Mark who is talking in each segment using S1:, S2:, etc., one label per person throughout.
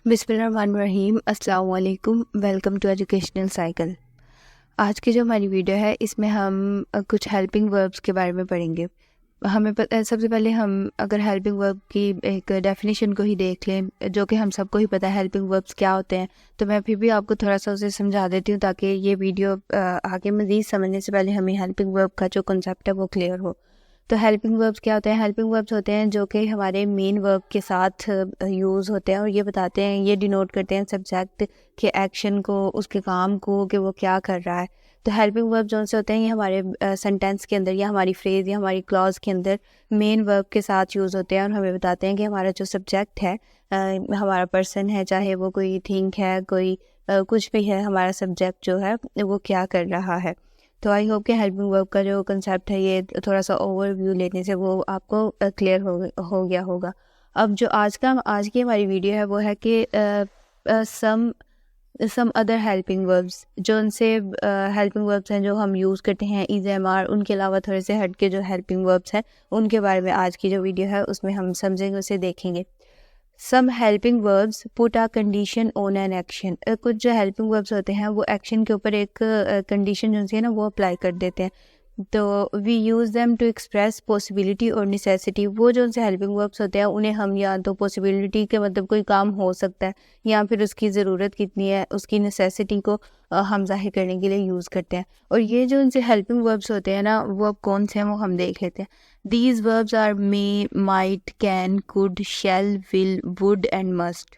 S1: बिस्मिल्लाहिर्रहमानिर्रहीम। अस्सलाम वालेकुम। Welcome to Educational Cycle. आज की जो हमारी वीडियो है इसमें हम कुछ हेल्पिंग वर्ब्स के बारे में पढ़ेंगे। हमें सबसे पहले हम अगर हेल्पिंग वर्ब की एक डेफिनेशन को ही देख लें, जो कि हम सबको ही पता है हेल्पिंग वर्ब्स क्या होते हैं, तो मैं फिर भी आपको थोड़ा सा उसे समझा देती हूँ ताकि ये वीडियो आगे मज़ीद समझने से पहले हमें हेल्पिंग वर्ब का जो कॉन्सेप्ट है वो क्लियर हो। तो हेल्पिंग वर्ब्स क्या होते हैं? हेल्पिंग वर्ब्स होते हैं जो कि हमारे मेन वर्ब के साथ यूज़ होते हैं और ये बताते हैं, ये डिनोट करते हैं सब्जेक्ट के एक्शन को, उसके काम को, कि वो क्या कर रहा है। तो हेल्पिंग वर्ब जो से होते हैं ये हमारे सेंटेंस के अंदर या हमारी फ्रेज़ या हमारी क्लॉज के अंदर मेन वर्ब के साथ यूज़ होते हैं और हमें बताते हैं कि हमारा जो सब्जेक्ट है, हमारा पर्सन है, चाहे वो कोई थिंग है, कोई कुछ भी है, हमारा सब्जेक्ट जो है वो क्या कर रहा है। तो आई होप कि हेल्पिंग वर्ब का जो कंसेप्ट है ये थोड़ा सा ओवरव्यू लेने से वो आपको क्लियर हो गया होगा। अब जो आज की हमारी वीडियो है वो है कि सम अदर हेल्पिंग वर्ब्स, जो उनसे हेल्पिंग वर्ब्स हैं जो हम यूज़ करते हैं EZMR, उनके अलावा थोड़े से हट के जो हेल्पिंग वर्ब्स हैं उनके बारे में आज की जो वीडियो है उसमें हम समझेंगे, उसे देखेंगे। Some helping verbs put a condition on an action. कुछ जो हेल्पिंग वर्ब्स होते हैं वो एक्शन के ऊपर एक कंडीशन जो है ना वो अप्लाई कर देते हैं। तो we use them to express possibility और नेसेसिटी। वो जो उनसे हेल्पिंग वर्ब्स होते हैं उन्हें हम या तो पॉसिबिलिटी के मतलब कोई काम हो सकता है या फिर उसकी ज़रूरत कितनी है, उसकी नेसेसिटी को हम जाहिर करने के लिए यूज़ करते हैं। और ये जो उनसे हेल्पिंग वर्ब्स होते हैं ना वो अब कौन से हैं वो हम देख लेते हैं। These verbs are may, might, can, could, shall, will, would and must।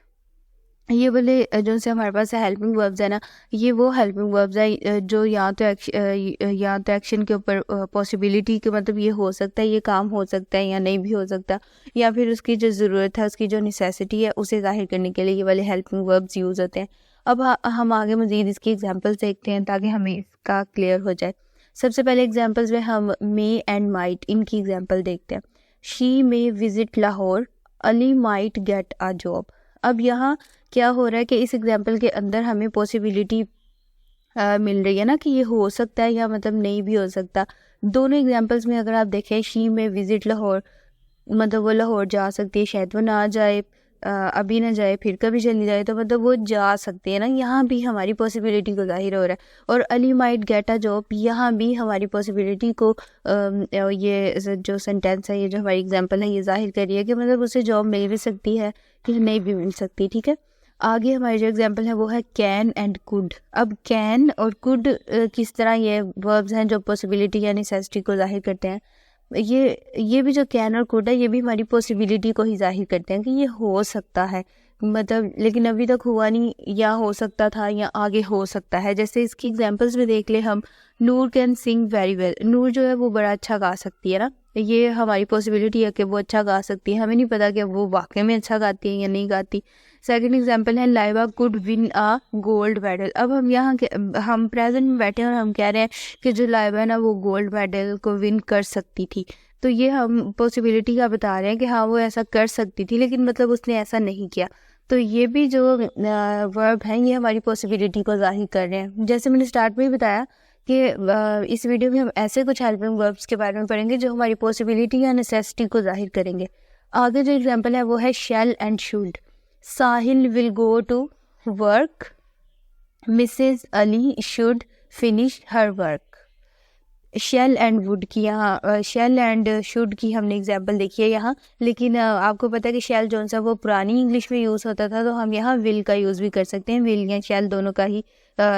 S1: ये वाले जो से हमारे पास हेल्पिंग वर्ब्स है ना, ये वो हेल्पिंग वर्ब्स है जो या तो एक्शन के ऊपर पॉसिबिलिटी के मतलब ये हो सकता है, ये काम हो सकता है या नहीं भी हो सकता, या फिर उसकी जो ज़रूरत है, उसकी जो नेसेसिटी है उसे जाहिर करने के लिए ये वाले हेल्पिंग वर्ब्स यूज़ होते हैं। अब हम आगे मज़ीद इसकी एग्जांपल्स देखते हैं ताकि हमें इसका क्लियर हो जाए। सबसे पहले एग्जांपल्स में हम मे एंड माइट, इनकी एग्जांपल देखते हैं। She may visit Lahore, Ali might get a job. अब यहाँ क्या हो रहा है कि इस एग्जांपल के अंदर हमें पॉसिबिलिटी मिल रही है ना कि ये हो सकता है या मतलब नहीं भी हो सकता। दोनों एग्जांपल्स में अगर आप देखें, शी में विजिट लाहौर मतलब वो लाहौर जा सकती है, शायद वो ना जाए, अभी ना जाए, फिर कभी चली जाए, तो मतलब वो जा सकती है ना, यहाँ भी हमारी पॉसिबिलिटी को जाहिर हो रहा है। और Ali might get a job, यहाँ भी हमारी पॉसिबिलिटी को ये जो सेंटेंस है, ये जो हमारी एग्जांपल है, ये जाहिर कर रही है कि मतलब उसे जॉब मिल भी सकती है कि नहीं भी मिल सकती। ठीक है, आगे हमारी जो एग्जांपल है वो है कैन एंड कुड। अब कैन और कुड किस तरह ये वर्ब्स हैं जो पॉसिबिलिटी या नेसेसिटी को जाहिर करते हैं। ये भी जो कैन और कुड है ये भी हमारी पॉसिबिलिटी को ही जाहिर करते हैं कि ये हो सकता है, मतलब लेकिन अभी तक हुआ नहीं, या हो सकता था या आगे हो सकता है। जैसे इसकी एग्जांपल्स में देख ले हम, नूर कैन सिंग वेरी वेल। नूर जो है वो बड़ा अच्छा गा सकती है ना, ये हमारी पॉसिबिलिटी है कि वो अच्छा गा सकती है, हमें नहीं पता कि वो वाकई में अच्छा गाती है या नहीं गाती। सेकंड एग्जांपल है Laiba could win a gold medal. अब हम यहाँ हम प्रेजेंट में बैठे हैं और हम कह रहे हैं कि जो लाइबा है ना वो गोल्ड मेडल को विन कर सकती थी। तो ये हम पॉसिबिलिटी का बता रहे हैं कि हाँ वो ऐसा कर सकती थी, लेकिन मतलब उसने ऐसा नहीं किया। तो ये भी जो वर्ब हैं ये हमारी पॉसिबिलिटी को जाहिर कर रहे हैं। जैसे मैंने स्टार्ट में ही बताया कि इस वीडियो में हम ऐसे कुछ हेल्पिंग वर्ब्स के बारे में पढ़ेंगे जो हमारी पॉसिबिलिटी या नेसेसिटी को जाहिर करेंगे। आगे जो एग्जांपल है वो है shall and should. Sahil will go to work, Mrs Ali should finish her work. Shall and would की, यहाँ शेल एंड शुड की हमने एग्जांपल देखी है यहाँ, लेकिन आपको पता है कि शेल जो सा वो पुरानी इंग्लिश में यूज़ होता था, तो हम यहाँ विल का यूज़ भी कर सकते हैं। विल या शेल दोनों का ही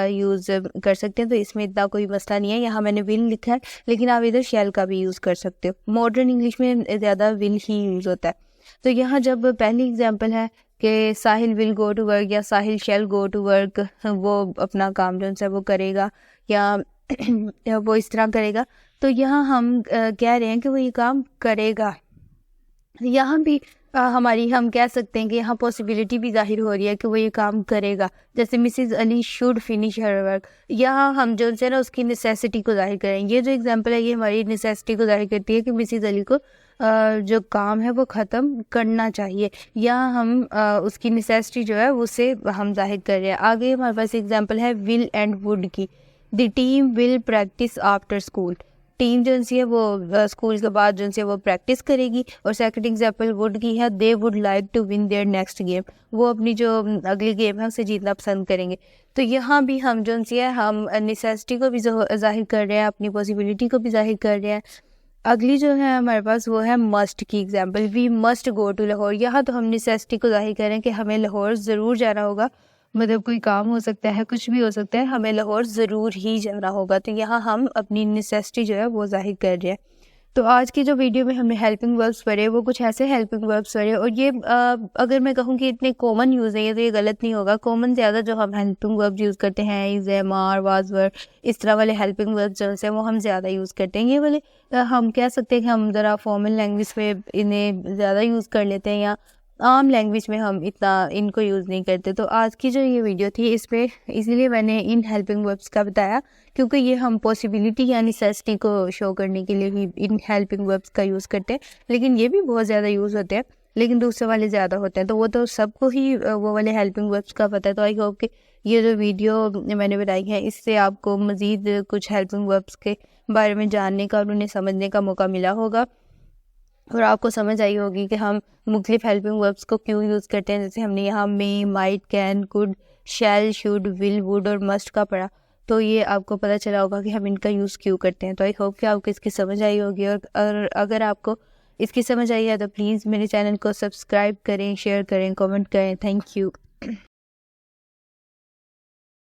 S1: यूज़ कर सकते हैं, तो इसमें इतना कोई मसला नहीं है। यहाँ मैंने विल लिखा है, लेकिन आप इधर शेल का भी यूज़ कर सकते हो। मॉडर्न इंग्लिश में ज़्यादा विल ही यूज़ होता है। तो यहाँ जब पहली एग्जाम्पल है कि साहिल विल गो टू वर्क या साहिल शेल गो टू वर्क, वो अपना काम जो सा वो करेगा या वो इस तरह करेगा, तो यहाँ हम कह रहे हैं कि वो ये काम करेगा। यहाँ भी हम कह सकते हैं कि यहाँ पॉसिबिलिटी भी जाहिर हो रही है कि वो ये काम करेगा। जैसे Mrs Ali should finish her work, यहाँ हम जो है ना उसकी नेसेसिटी को जाहिर करेंगे। ये जो एग्जांपल है ये हमारी नेसेसिटी को जाहिर करती है कि मिसेस अली को जो काम है वो ख़त्म करना चाहिए, या हम उसकी नेसेसिटी जो है उसे हम जाहिर कर रहे हैं। आगे हमारे पास एग्जांपल है विल एंड वुड की। The team will practice after school. Team जो है वो स्कूल के बाद जो है वो प्रैक्टिस करेगी। और सेकंड एग्जांपल वुड की है, they would like to win their next game, वो अपनी जो अगली गेम है उसे जीतना पसंद करेंगे। तो यहाँ भी हम जो है हम नेसेसिटी को भी जाहिर कर रहे हैं, अपनी पॉसिबिलिटी को भी जाहिर कर रहे हैं। अगली जो है हमारे पास वो है मस्ट की example, we must go to Lahore. यहाँ तो हम नेसेसिटी को जाहिर कर रहे हैं कि हमें लाहौर ज़रूर जाना होगा, मतलब कोई काम हो सकता है, कुछ भी हो सकता है, हमें लाहौर ज़रूर ही जाना होगा। तो यहाँ हम अपनी नेसेसिटी जो है वो जाहिर कर रहे हैं। तो आज की जो वीडियो में हमने हेल्पिंग वर्ब्स पढ़े वो कुछ ऐसे हेल्पिंग वर्ब्स पढ़े, और ये अगर मैं कहूँ कि इतने कॉमन यूज़ है तो ये गलत नहीं होगा। कॉमन ज़्यादा जो हम हेल्पिंग वर्ब्स यूज़ करते हैं इज़, एम, आर, वाज, वर, इस तरह वाले हेल्पिंग वर्ब्स जो है वो हम ज़्यादा यूज़ करते हैं। ये वाले हम कह सकते हैं कि हम ज़रा फॉर्मल लैंग्वेज में इन्हें ज़्यादा यूज़ कर लेते हैं, या आम लैंग्वेज में हम इतना इनको यूज़ नहीं करते। तो आज की जो ये वीडियो थी इसमें इसीलिए मैंने इन हेल्पिंग वर्ब्स का बताया, क्योंकि ये हम पॉसिबिलिटी या नेसेसिटी को शो करने के लिए ही इन हेल्पिंग वर्ब्स का यूज़ करते हैं। लेकिन ये भी बहुत ज़्यादा यूज़ होते हैं, लेकिन दूसरे वाले ज़्यादा होते हैं। तो वो तो सबको ही वो वाले हेल्पिंग वर्ब्स का पता है। तो आई होप कि ये जो वीडियो मैंने बनाई है इससे आपको मज़ीद कुछ हेल्पिंग वर्ब्स के बारे में जानने का और उन्हें समझने का मौका मिला होगा, और आपको समझ आई होगी कि हम मुख्तलिफ हेल्पिंग वर्ब्स को क्यों यूज़ करते हैं। जैसे हमने यहाँ may, might, can, could, shall, should, will, would और मस्ट का पढ़ा, तो ये आपको पता चला होगा कि हम इनका यूज़ क्यों करते हैं। तो आई होप कि आपको इसकी समझ आई होगी, और अगर आपको इसकी समझ आई है तो प्लीज़ मेरे चैनल को सब्सक्राइब करें, शेयर करें, कमेंट करें। Thank you.